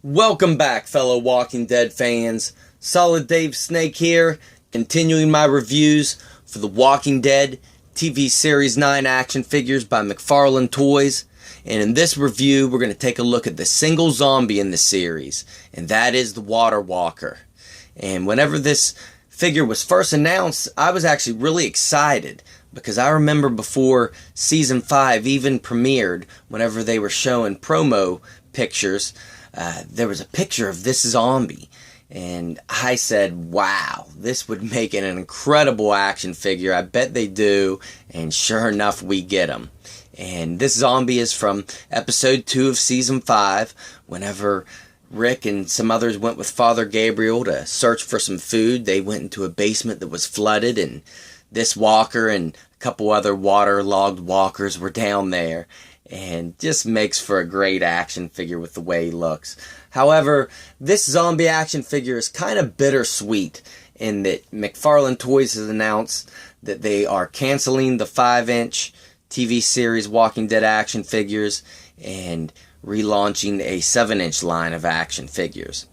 Welcome back, fellow Walking Dead fans. Solid Dave Snake here, continuing my reviews for the Walking Dead TV Series 9 action figures by McFarlane Toys. And in this review, we're going to take a look at the single zombie in the series, and that is the Water Walker. And whenever this figure was first announced, I was actually really excited, because I remember before Season 5 even premiered, whenever they were showing promo pictures, there was a picture of this zombie, and I said, wow, this would make an incredible action figure. I bet they do, and sure enough, we get him. And this zombie is from episode 2 of season 5, whenever Rick and some others went with Father Gabriel to search for some food. They went into a basement that was flooded, and this walker and a couple other waterlogged walkers were down there. And just makes for a great action figure with the way he looks. However, this zombie action figure is kind of bittersweet in that McFarlane Toys has announced that they are canceling the 5-inch TV series Walking Dead action figures and relaunching a 7-inch line of action figures.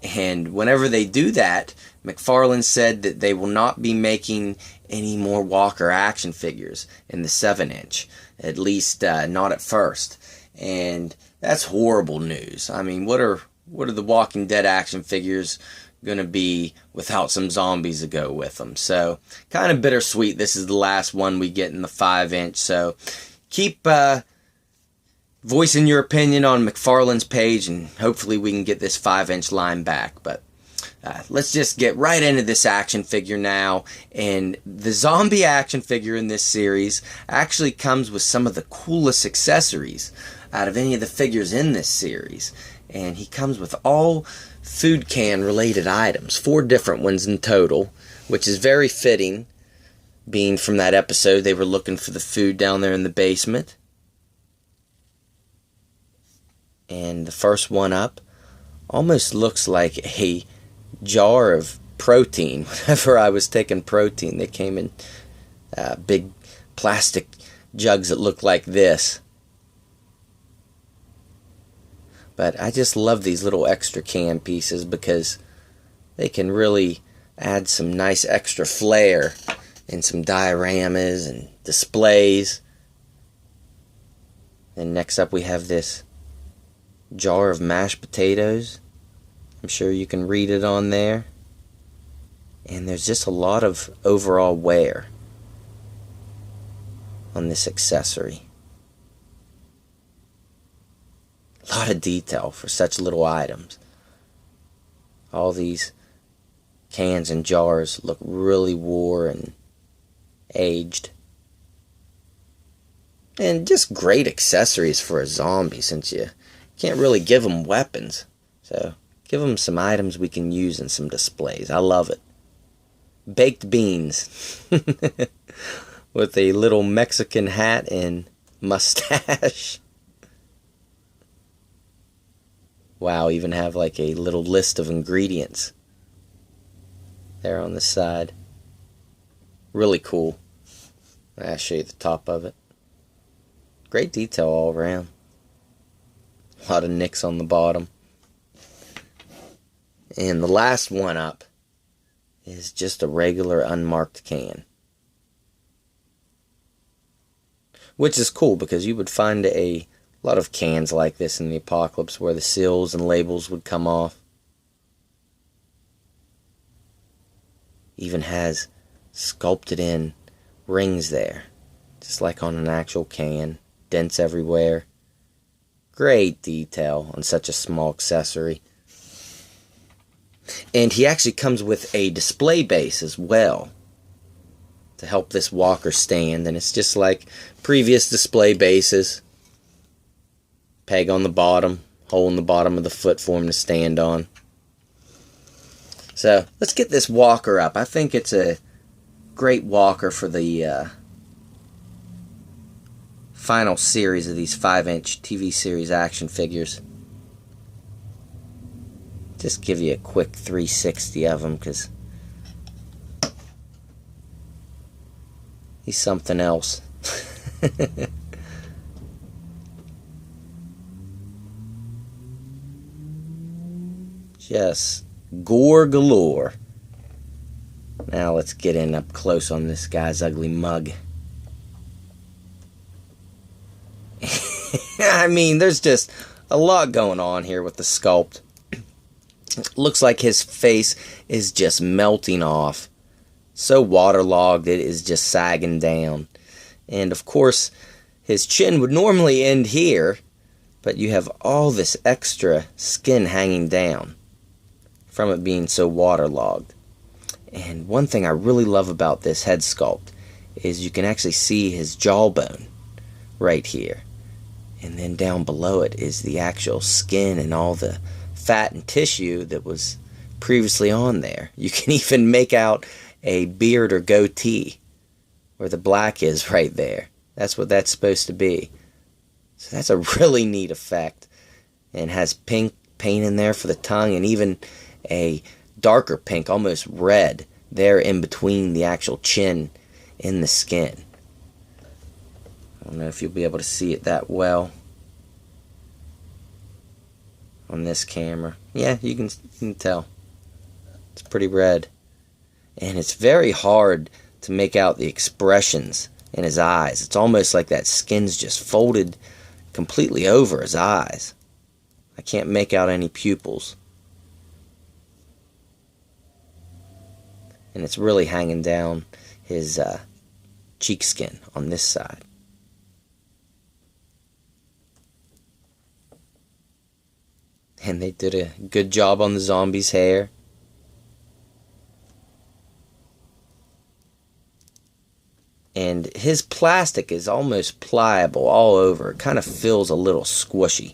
And whenever they do that, McFarlane said that they will not be making any more Walker action figures in the 7-inch. At least not at first. And that's horrible news. I mean, what are the Walking Dead action figures going to be without some zombies to go with them? So, kind of bittersweet. This is the last one we get in the 5-inch. So, keep voicing your opinion on McFarlane's page, and hopefully we can get this 5-inch line back. But let's just get right into this action figure now. And the zombie action figure in this series actually comes with some of the coolest accessories out of any of the figures in this series. And he comes with all food can related items, 4 different ones in total, which is very fitting, being from that episode they were looking for the food down there in the basement. And the first one up almost looks like a jar of protein. Whenever I was taking protein, they came in big plastic jugs that looked like this. But I just love these little extra can pieces because they can really add some nice extra flair in some dioramas and displays. And next up we have this jar of mashed potatoes. I'm sure you can read it on there. And there's just a lot of overall wear on this accessory. A lot of detail for such little items. All these cans and jars look really worn and aged. And just great accessories for a zombie, since you can't really give them weapons. So give them some items we can use in some displays. I love it. Baked beans. With a little Mexican hat and mustache. Wow, even have like a little list of ingredients there on the side. Really cool. I'll show you the top of it. Great detail all around. A lot of nicks on the bottom. And the last one up is just a regular unmarked can. Which is cool, because you would find a lot of cans like this in the apocalypse where the seals and labels would come off. Even has sculpted in rings there, just like on an actual can. Dents everywhere. Great detail on such a small accessory. And he actually comes with a display base as well to help this walker stand. And it's just like previous display bases. Peg on the bottom, hole in the bottom of the foot for him to stand on. So let's get this walker up. I think it's a great walker for the final series of these 5-inch TV series action figures. Just give you a quick 360 of him, because he's something else. Just gore galore. Now let's get in up close on this guy's ugly mug. I mean, there's just a lot going on here with the sculpt. It looks like his face is just melting off. So waterlogged it is just sagging down. And of course, his chin would normally end here, but you have all this extra skin hanging down from it being so waterlogged. And one thing I really love about this head sculpt is you can actually see his jawbone right here. And then down below it is the actual skin and all the fat and tissue that was previously on there. You can even make out a beard or goatee where the black is right there. That's what that's supposed to be. So that's a really neat effect. And has pink paint in there for the tongue and even a darker pink, almost red, there in between the actual chin and the skin. I don't know if you'll be able to see it that well on this camera. Yeah, you can tell. It's pretty red. And it's very hard to make out the expressions in his eyes. It's almost like that skin's just folded completely over his eyes. I can't make out any pupils. And it's really hanging down his cheek skin on this side. And they did a good job on the zombie's hair. And his plastic is almost pliable all over. It kind of feels a little squishy.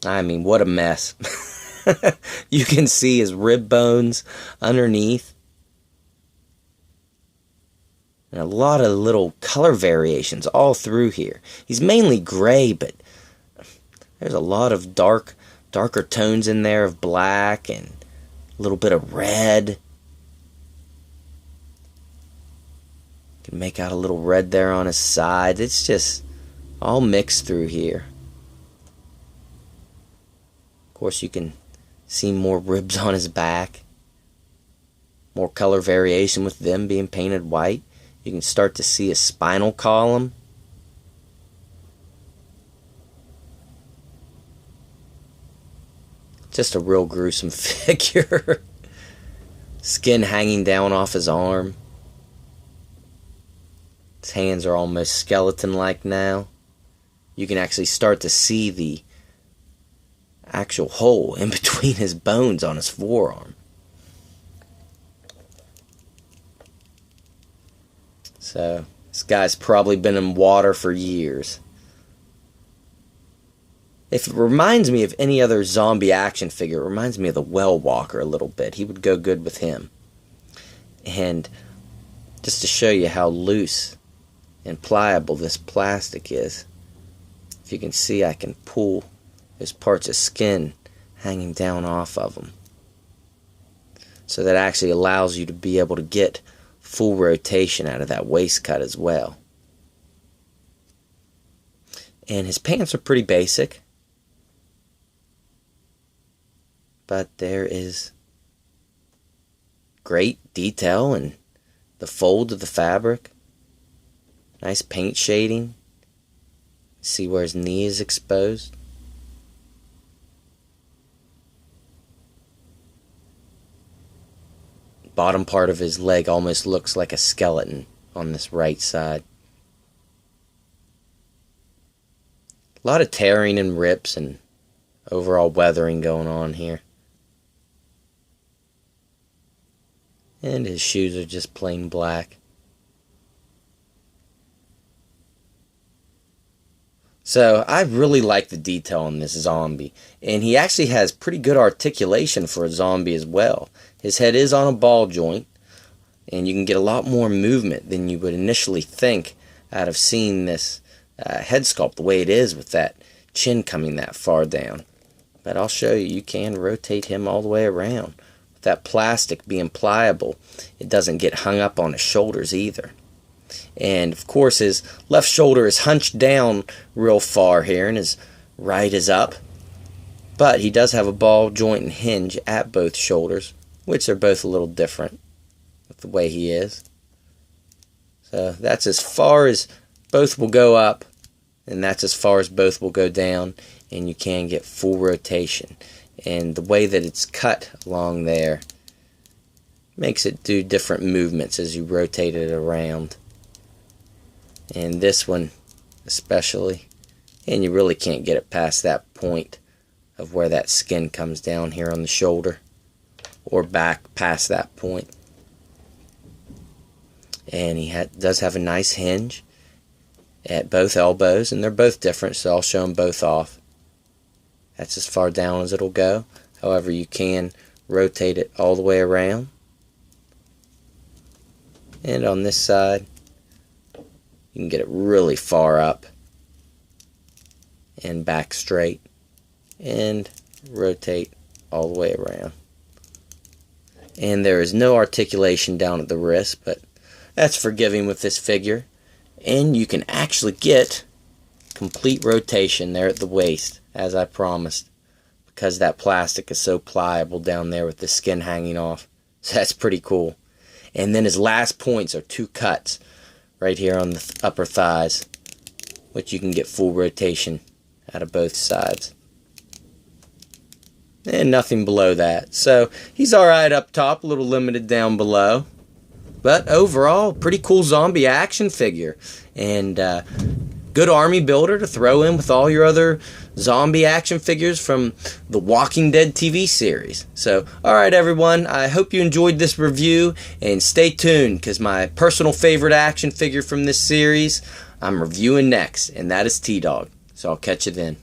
I mean, what a mess. You can see his rib bones underneath. And a lot of little color variations all through here. He's mainly gray, but there's a lot of darker tones in there of black and a little bit of red. You can make out a little red there on his side. It's just all mixed through here. Of course, you can see more ribs on his back. More color variation with them being painted white. You can start to see a spinal column. Just a real gruesome figure. Skin hanging down off his arm. His hands are almost skeleton-like now. You can actually start to see the actual hole in between his bones on his forearm. So, this guy's probably been in water for years. If it reminds me of any other zombie action figure, it reminds me of the Well Walker a little bit. He would go good with him. And just to show you how loose and pliable this plastic is, if you can see, I can pull his parts of skin hanging down off of him. So that actually allows you to be able to get full rotation out of that waist cut as well. And his pants are pretty basic, but there is great detail in the fold of the fabric. Nice paint shading. See where his knee is exposed. Bottom part of his leg almost looks like a skeleton on this right side. A lot of tearing and rips and overall weathering going on here. And his shoes are just plain black. So I really like the detail on this zombie. And he actually has pretty good articulation for a zombie as well. His head is on a ball joint. And you can get a lot more movement than you would initially think out of seeing this head sculpt the way it is with that chin coming that far down. But I'll show you, you can rotate him all the way around. With that plastic being pliable, it doesn't get hung up on his shoulders either. And of course his left shoulder is hunched down real far here and his right is up. But he does have a ball joint and hinge at both shoulders, which are both a little different with the way he is. So that's as far as both will go up, and that's as far as both will go down, and you can get full rotation. And the way that it's cut along there makes it do different movements as you rotate it around. And this one especially, and you really can't get it past that point of where that skin comes down here on the shoulder, or back past that point. And he does have a nice hinge at both elbows, and they're both different, so I'll show them both off. That's as far down as it'll go. However, you can rotate it all the way around. And on this side, you can get it really far up and back straight, and rotate all the way around. And there is no articulation down at the wrist, but that's forgiving with this figure. And you can actually get complete rotation there at the waist, as I promised, because that plastic is so pliable down there with the skin hanging off. So that's pretty cool. And then his last points are 2 cuts right here on the upper thighs, which you can get full rotation out of both sides. And nothing below that. So he's alright up top, a little limited down below. But overall, pretty cool zombie action figure. And good army builder to throw in with all your other zombie action figures from the Walking Dead TV series. So, alright everyone, I hope you enjoyed this review, and stay tuned, because my personal favorite action figure from this series I'm reviewing next, and that is T-Dog. So I'll catch you then.